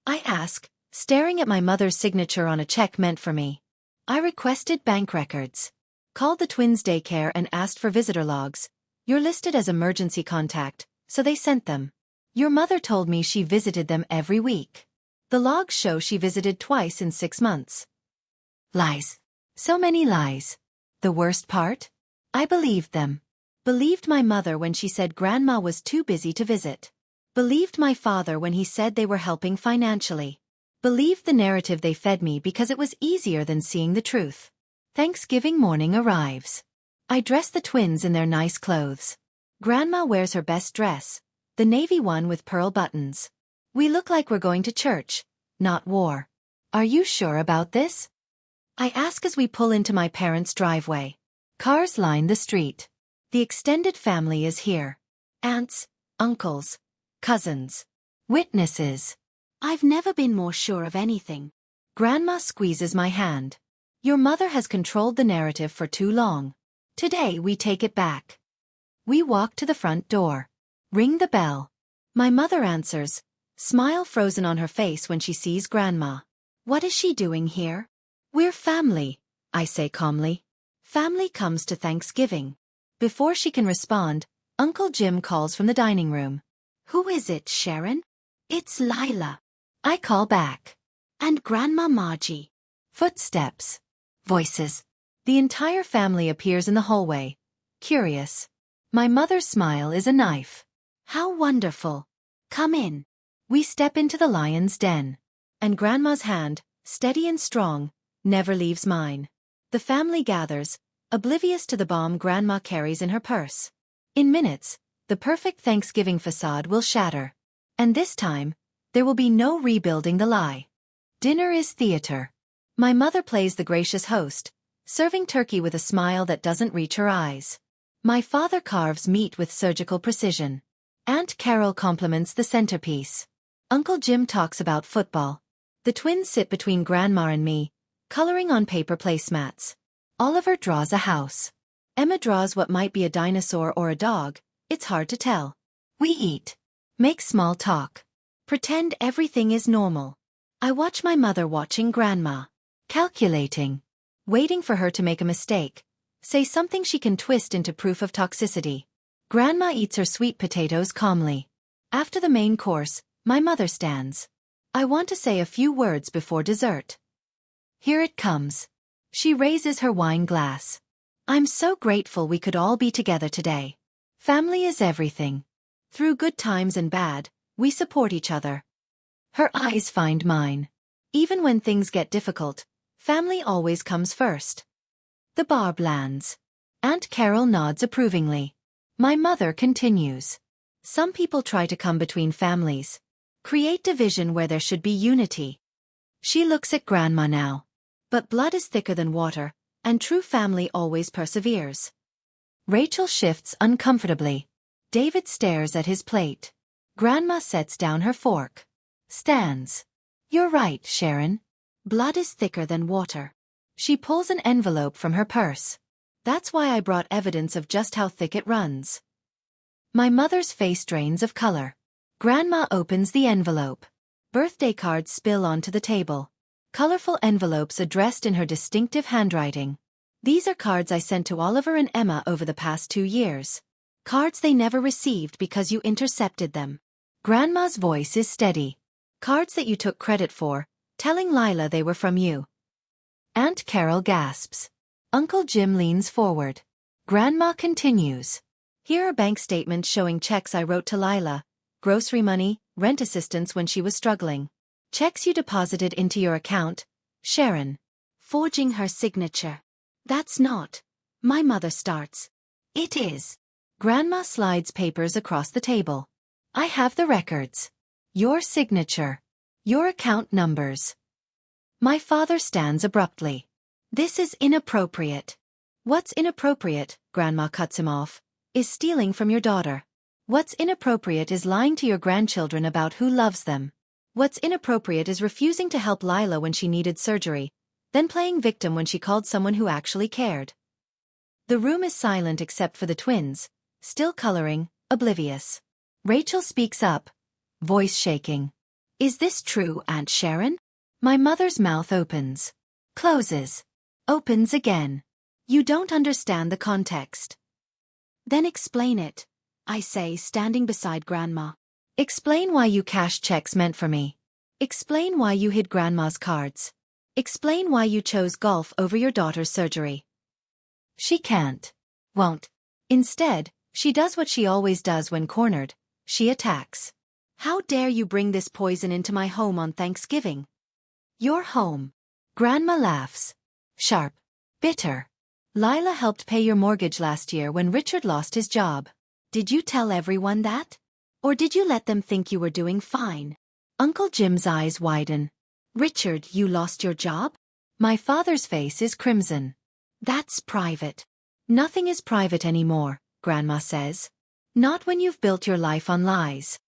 I ask, staring at my mother's signature on a check meant for me. I requested bank records. Called the twins' daycare and asked for visitor logs. You're listed as emergency contact, so they sent them. Your mother told me she visited them every week. The logs show she visited twice in 6 months. Lies. So many lies. The worst part? I believed them. Believed my mother when she said Grandma was too busy to visit. Believed my father when he said they were helping financially. Believed the narrative they fed me because it was easier than seeing the truth. Thanksgiving morning arrives. I dress the twins in their nice clothes. Grandma wears her best dress, the navy one with pearl buttons. We look like we're going to church, not war. Are you sure about this? I ask as we pull into my parents' driveway. Cars line the street. The extended family is here. Aunts, uncles, cousins, witnesses. I've never been more sure of anything. Grandma squeezes my hand. Your mother has controlled the narrative for too long. Today we take it back. We walk to the front door. Ring the bell. My mother answers, smile frozen on her face when she sees Grandma. What is she doing here? We're family, I say calmly. Family comes to Thanksgiving. Before she can respond, Uncle Jim calls from the dining room. Who is it, Sharon? It's Lila. I call back. And Grandma Margie. Footsteps. Voices. The entire family appears in the hallway. Curious. My mother's smile is a knife. How wonderful. Come in. We step into the lion's den. And Grandma's hand, steady and strong, never leaves mine. The family gathers, oblivious to the bomb Grandma carries in her purse. In minutes, the perfect Thanksgiving facade will shatter. And this time, there will be no rebuilding the lie. Dinner is theater. My mother plays the gracious host, serving turkey with a smile that doesn't reach her eyes. My father carves meat with surgical precision. Aunt Carol compliments the centerpiece. Uncle Jim talks about football. The twins sit between Grandma and me, coloring on paper placemats. Oliver draws a house. Emma draws what might be a dinosaur or a dog. It's hard to tell. We eat. Make small talk. Pretend everything is normal. I watch my mother watching Grandma. Calculating. Waiting for her to make a mistake. Say something she can twist into proof of toxicity. Grandma eats her sweet potatoes calmly. After the main course, my mother stands. I want to say a few words before dessert. Here it comes. She raises her wine glass. I'm so grateful we could all be together today. Family is everything. Through good times and bad, we support each other. Her eyes find mine. Even when things get difficult, family always comes first. The barb lands. Aunt Carol nods approvingly. My mother continues. Some people try to come between families. Create division where there should be unity. She looks at Grandma now. But blood is thicker than water, and true family always perseveres. Rachel shifts uncomfortably. David stares at his plate. Grandma sets down her fork. Stands. You're right, Sharon. Blood is thicker than water. She pulls an envelope from her purse. That's why I brought evidence of just how thick it runs. My mother's face drains of color. Grandma opens the envelope. Birthday cards spill onto the table. Colorful envelopes addressed in her distinctive handwriting. These are cards I sent to Oliver and Emma over the past 2 years. Cards they never received because you intercepted them. Grandma's voice is steady. Cards that you took credit for, telling Lila they were from you. Aunt Carol gasps. Uncle Jim leans forward. Grandma continues. Here are bank statements showing checks I wrote to Lila. Grocery money, rent assistance when she was struggling. Checks you deposited into your account, Sharon. Forging her signature. That's not. My mother starts. It is. Grandma slides papers across the table. I have the records. Your signature. Your account numbers. My father stands abruptly. This is inappropriate. What's inappropriate, Grandma cuts him off, is stealing from your daughter. What's inappropriate is lying to your grandchildren about who loves them. What's inappropriate is refusing to help Lila when she needed surgery, then playing victim when she called someone who actually cared. The room is silent except for the twins, still coloring, oblivious. Rachel speaks up, voice shaking. Is this true, Aunt Sharon? My mother's mouth opens. Closes. Opens again. You don't understand the context. Then explain it, I say, standing beside Grandma. Explain why you cashed checks meant for me. Explain why you hid Grandma's cards. Explain why you chose golf over your daughter's surgery. She can't. Won't. Instead, she does what she always does when cornered. She attacks. How dare you bring this poison into my home on Thanksgiving? Your home. Grandma laughs. Sharp. Bitter. Lila helped pay your mortgage last year when Richard lost his job. Did you tell everyone that? Or did you let them think you were doing fine? Uncle Jim's eyes widen. Richard, you lost your job? My father's face is crimson. That's private. Nothing is private anymore, Grandma says. Not when you've built your life on lies.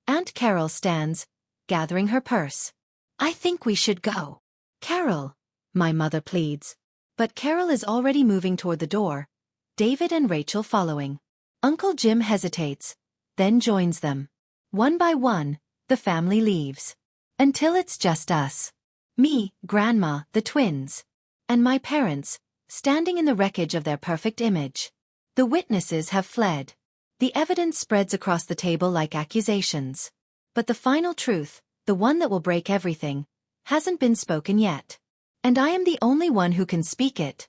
Aunt Carol stands, gathering her purse. I think we should go. Carol, my mother pleads. But Carol is already moving toward the door, David and Rachel following. Uncle Jim hesitates, then joins them. One by one, the family leaves. Until it's just us. Me, Grandma, the twins. And my parents, standing in the wreckage of their perfect image. The witnesses have fled. The evidence spreads across the table like accusations. But the final truth, the one that will break everything, hasn't been spoken yet. And I am the only one who can speak it.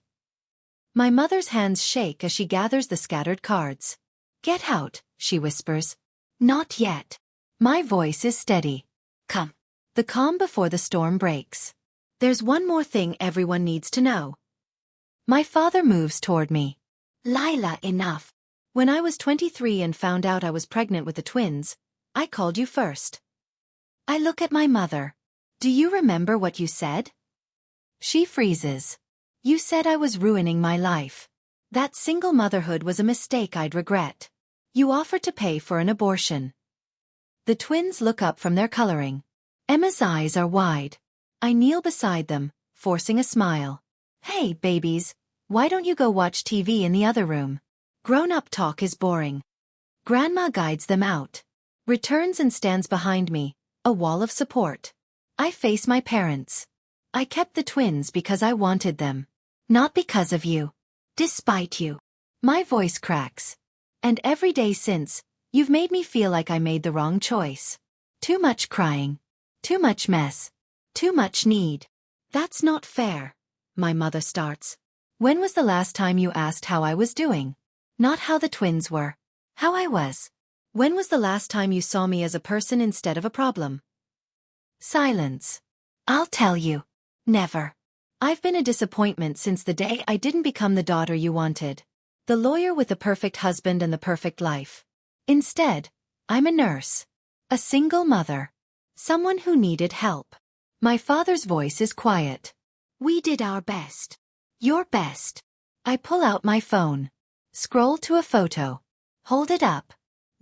My mother's hands shake as she gathers the scattered cards. Get out, she whispers. Not yet. My voice is steady. Come. The calm before the storm breaks. There's one more thing everyone needs to know. My father moves toward me. Lila, enough. When I was 23 and found out I was pregnant with the twins, I called you first. I look at my mother. Do you remember what you said? She freezes. You said I was ruining my life. That single motherhood was a mistake I'd regret. You offered to pay for an abortion. The twins look up from their coloring. Emma's eyes are wide. I kneel beside them, forcing a smile. Hey, babies, why don't you go watch TV in the other room? Grown-up talk is boring. Grandma guides them out. Returns and stands behind me, a wall of support. I face my parents. I kept the twins because I wanted them. Not because of you. Despite you. My voice cracks. And every day since, you've made me feel like I made the wrong choice. Too much crying. Too much mess. Too much need. That's not fair. My mother starts. When was the last time you asked how I was doing? Not how the twins were. How I was. When was the last time you saw me as a person instead of a problem? Silence. I'll tell you. Never. I've been a disappointment since the day I didn't become the daughter you wanted. The lawyer with the perfect husband and the perfect life. Instead, I'm a nurse. A single mother. Someone who needed help. My father's voice is quiet. We did our best. Your best. I pull out my phone. Scroll to a photo. Hold it up.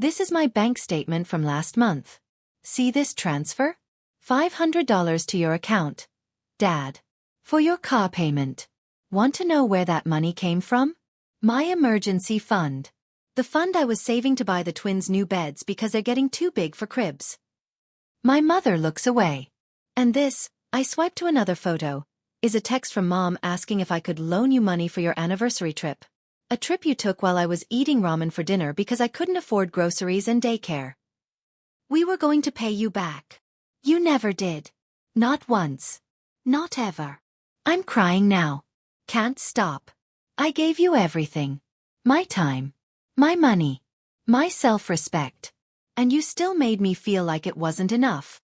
This is my bank statement from last month. See this transfer? $500 to your account, Dad. For your car payment. Want to know where that money came from? My emergency fund. The fund I was saving to buy the twins new beds because they're getting too big for cribs. My mother looks away. And this, I swipe to another photo, is a text from Mom asking if I could loan you money for your anniversary trip. A trip you took while I was eating ramen for dinner because I couldn't afford groceries and daycare. We were going to pay you back. You never did. Not once. Not ever. I'm crying now. Can't stop. I gave you everything. My time. My money. My self-respect. And you still made me feel like it wasn't enough.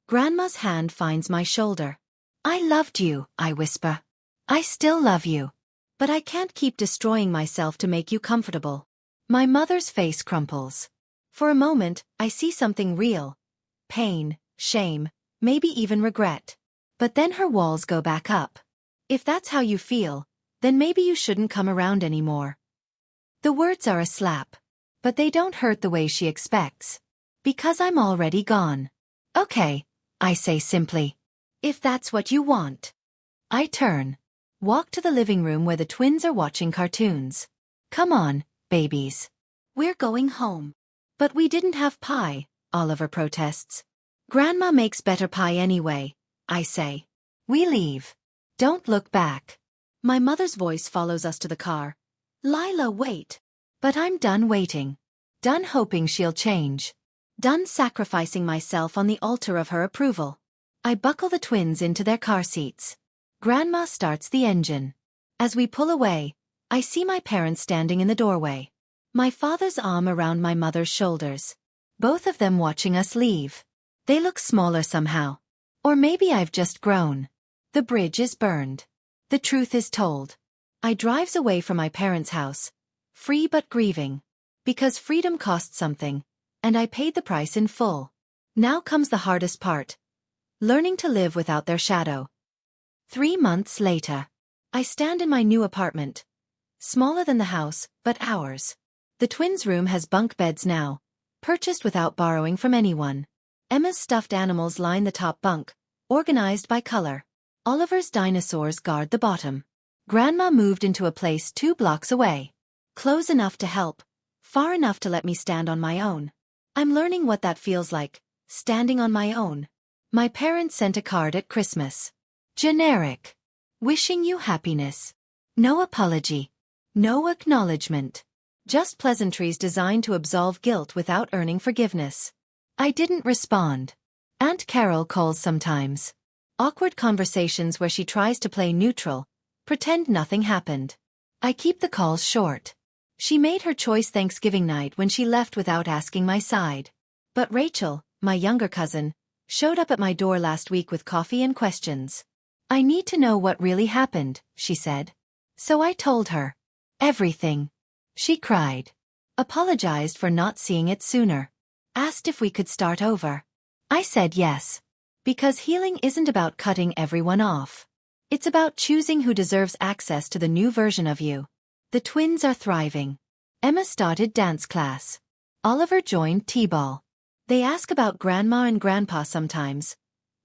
Grandma's hand finds my shoulder. I loved you, I whisper. I still love you. But I can't keep destroying myself to make you comfortable. My mother's face crumples. For a moment, I see something real. Pain, shame, maybe even regret. But then her walls go back up. If that's how you feel, then maybe you shouldn't come around anymore. The words are a slap. But they don't hurt the way she expects. Because I'm already gone. Okay, I say simply. If that's what you want. I turn. Walk to the living room where the twins are watching cartoons. Come on, babies. We're going home. But we didn't have pie, Oliver protests. Grandma makes better pie anyway, I say. We leave. Don't look back. My mother's voice follows us to the car. Lila, wait. But I'm done waiting. Done hoping she'll change. Done sacrificing myself on the altar of her approval. I buckle the twins into their car seats. Grandma starts the engine. As we pull away, I see my parents standing in the doorway. My father's arm around my mother's shoulders. Both of them watching us leave. They look smaller somehow. Or maybe I've just grown. The bridge is burned. The truth is told. I drives away from my parents' house. Free but grieving. Because freedom costs something. And I paid the price in full. Now comes the hardest part. Learning to live without their shadow. 3 months later. I stand in my new apartment. Smaller than the house, but ours. The twins' room has bunk beds now. Purchased without borrowing from anyone. Emma's stuffed animals line the top bunk, organized by color. Oliver's dinosaurs guard the bottom. Grandma moved into a place 2 blocks away. Close enough to help. Far enough to let me stand on my own. I'm learning what that feels like, standing on my own. My parents sent a card at Christmas. Generic. Wishing you happiness. No apology. No acknowledgement. Just pleasantries designed to absolve guilt without earning forgiveness. I didn't respond. Aunt Carol calls sometimes. Awkward conversations where she tries to play neutral, pretend nothing happened. I keep the calls short. She made her choice Thanksgiving night when she left without asking my side. But Rachel, my younger cousin, showed up at my door last week with coffee and questions. I need to know what really happened, she said. So I told her. Everything. She cried. Apologized for not seeing it sooner. Asked if we could start over. I said yes. Because healing isn't about cutting everyone off. It's about choosing who deserves access to the new version of you. The twins are thriving. Emma started dance class. Oliver joined T-ball. They ask about Grandma and Grandpa sometimes.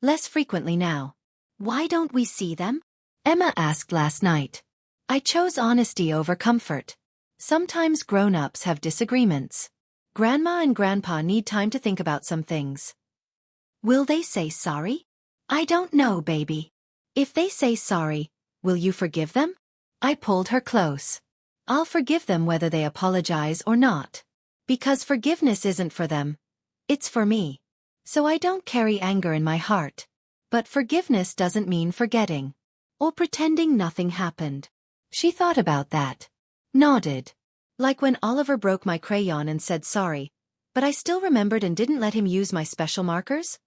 Less frequently now. Why don't we see them? Emma asked last night. I chose honesty over comfort. Sometimes grown-ups have disagreements. Grandma and Grandpa need time to think about some things. Will they say sorry? I don't know, baby. If they say sorry, will you forgive them? I pulled her close. I'll forgive them whether they apologize or not. Because forgiveness isn't for them. It's for me. So I don't carry anger in my heart. But forgiveness doesn't mean forgetting. Or pretending nothing happened. She thought about that. Nodded. Like when Oliver broke my crayon and said sorry, but I still remembered and didn't let him use my special markers?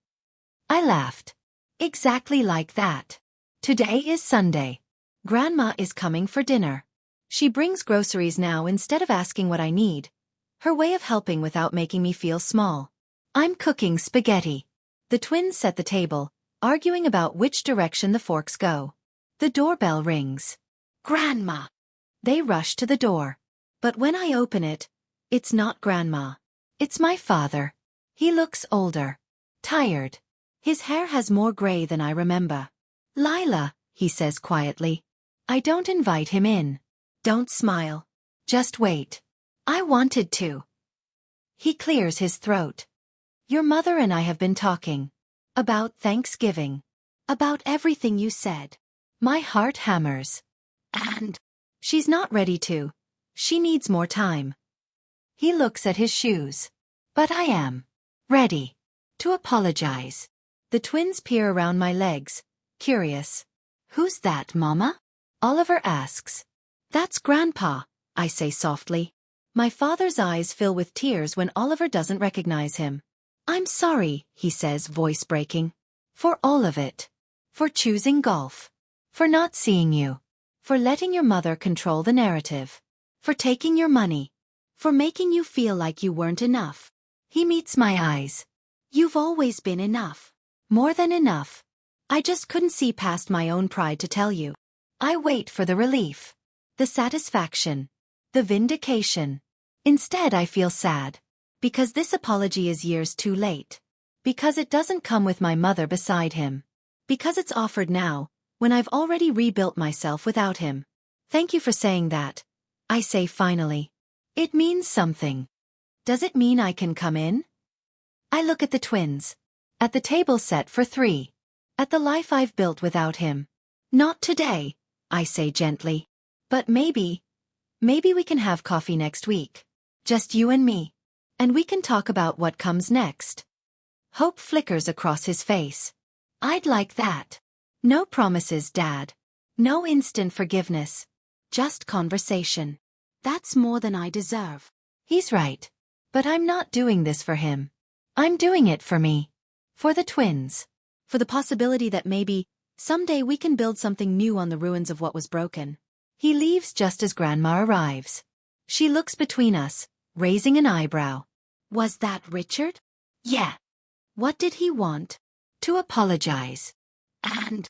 I laughed. Exactly like that. Today is Sunday. Grandma is coming for dinner. She brings groceries now instead of asking what I need. Her way of helping without making me feel small. I'm cooking spaghetti. The twins set the table, arguing about which direction the forks go. The doorbell rings. Grandma! They rush to the door. But when I open it, it's not Grandma. It's my father. He looks older. Tired. His hair has more gray than I remember. Lila, he says quietly. I don't invite him in. Don't smile. Just wait. I wanted to. He clears his throat. Your mother and I have been talking. About Thanksgiving. About everything you said. My heart hammers. And she's not ready to. She needs more time. He looks at his shoes. But I am. Ready. To apologize. The twins peer around my legs, curious. Who's that, Mama? Oliver asks. That's Grandpa, I say softly. My father's eyes fill with tears when Oliver doesn't recognize him. I'm sorry, he says, voice breaking. For all of it. For choosing golf. For not seeing you. For letting your mother control the narrative. For taking your money. For making you feel like you weren't enough. He meets my eyes. You've always been enough. More than enough. I just couldn't see past my own pride to tell you. I wait for the relief. The satisfaction. The vindication. Instead I feel sad. Because this apology is years too late. Because it doesn't come with my mother beside him. Because it's offered now, when I've already rebuilt myself without him. Thank you for saying that. I say finally. It means something. Does it mean I can come in? I look at the twins. At the table set for 3. At the life I've built without him. Not today, I say gently. But maybe we can have coffee next week. Just you and me. And we can talk about what comes next. Hope flickers across his face. I'd like that. No promises, Dad. No instant forgiveness. Just conversation. That's more than I deserve. He's right. But I'm not doing this for him. I'm doing it for me. For the twins. For the possibility that maybe, someday we can build something new on the ruins of what was broken. He leaves just as Grandma arrives. She looks between us, raising an eyebrow. Was that Richard? Yeah. What did he want? To apologize. And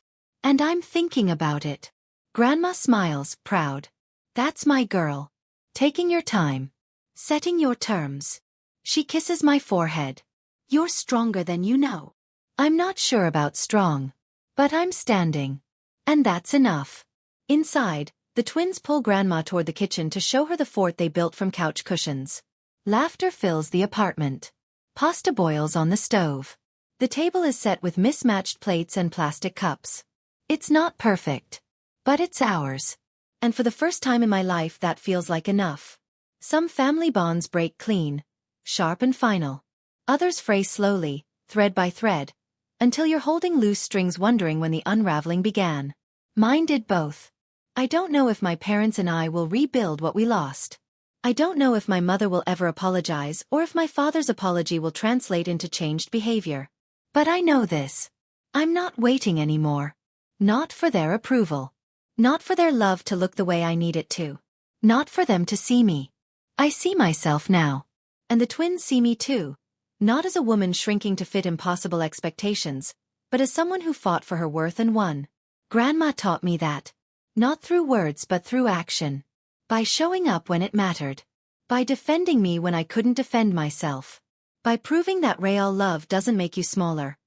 I'm thinking about it. Grandma smiles, proud. That's my girl. Taking your time. Setting your terms. She kisses my forehead. You're stronger than you know. I'm not sure about strong. But I'm standing. And that's enough. Inside, the twins pull Grandma toward the kitchen to show her the fort they built from couch cushions. Laughter fills the apartment. Pasta boils on the stove. The table is set with mismatched plates and plastic cups. It's not perfect. But it's ours. And for the first time in my life that feels like enough. Some family bonds break clean, sharp and final. Others fray slowly, thread by thread, until you're holding loose strings wondering when the unraveling began. Mine did both. I don't know if my parents and I will rebuild what we lost. I don't know if my mother will ever apologize or if my father's apology will translate into changed behavior. But I know this. I'm not waiting anymore. Not for their approval. Not for their love to look the way I need it to. Not for them to see me. I see myself now. And the twins see me too. Not as a woman shrinking to fit impossible expectations, but as someone who fought for her worth and won. Grandma taught me that. Not through words but through action. By showing up when it mattered. By defending me when I couldn't defend myself. By proving that real love doesn't make you smaller.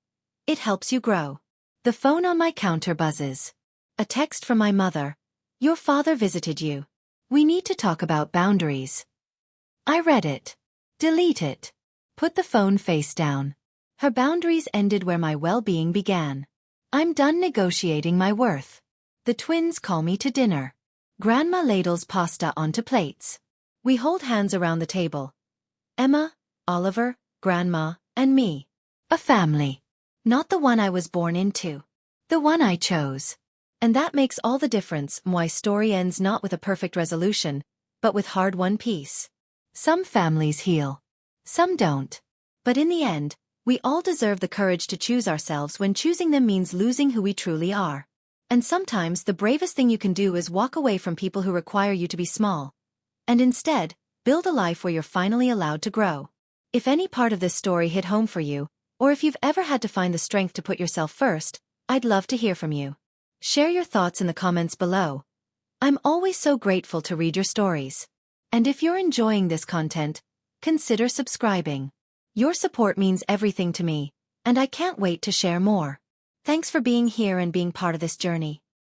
It helps you grow. The phone on my counter buzzes. A text from my mother. Your father visited you. We need to talk about boundaries. I read it. Delete it. Put the phone face down. Her boundaries ended where my well-being began. I'm done negotiating my worth. The twins call me to dinner. Grandma ladles pasta onto plates. We hold hands around the table. Emma, Oliver, Grandma, and me. A family. Not the one I was born into. The one I chose. And that makes all the difference. My story ends not with a perfect resolution, but with hard-won peace. Some families heal. Some don't. But in the end, we all deserve the courage to choose ourselves when choosing them means losing who we truly are. And sometimes the bravest thing you can do is walk away from people who require you to be small. And instead, build a life where you're finally allowed to grow. If any part of this story hit home for you, or if you've ever had to find the strength to put yourself first, I'd love to hear from you. Share your thoughts in the comments below. I'm always so grateful to read your stories. And if you're enjoying this content, consider subscribing. Your support means everything to me, and I can't wait to share more. Thanks for being here and being part of this journey.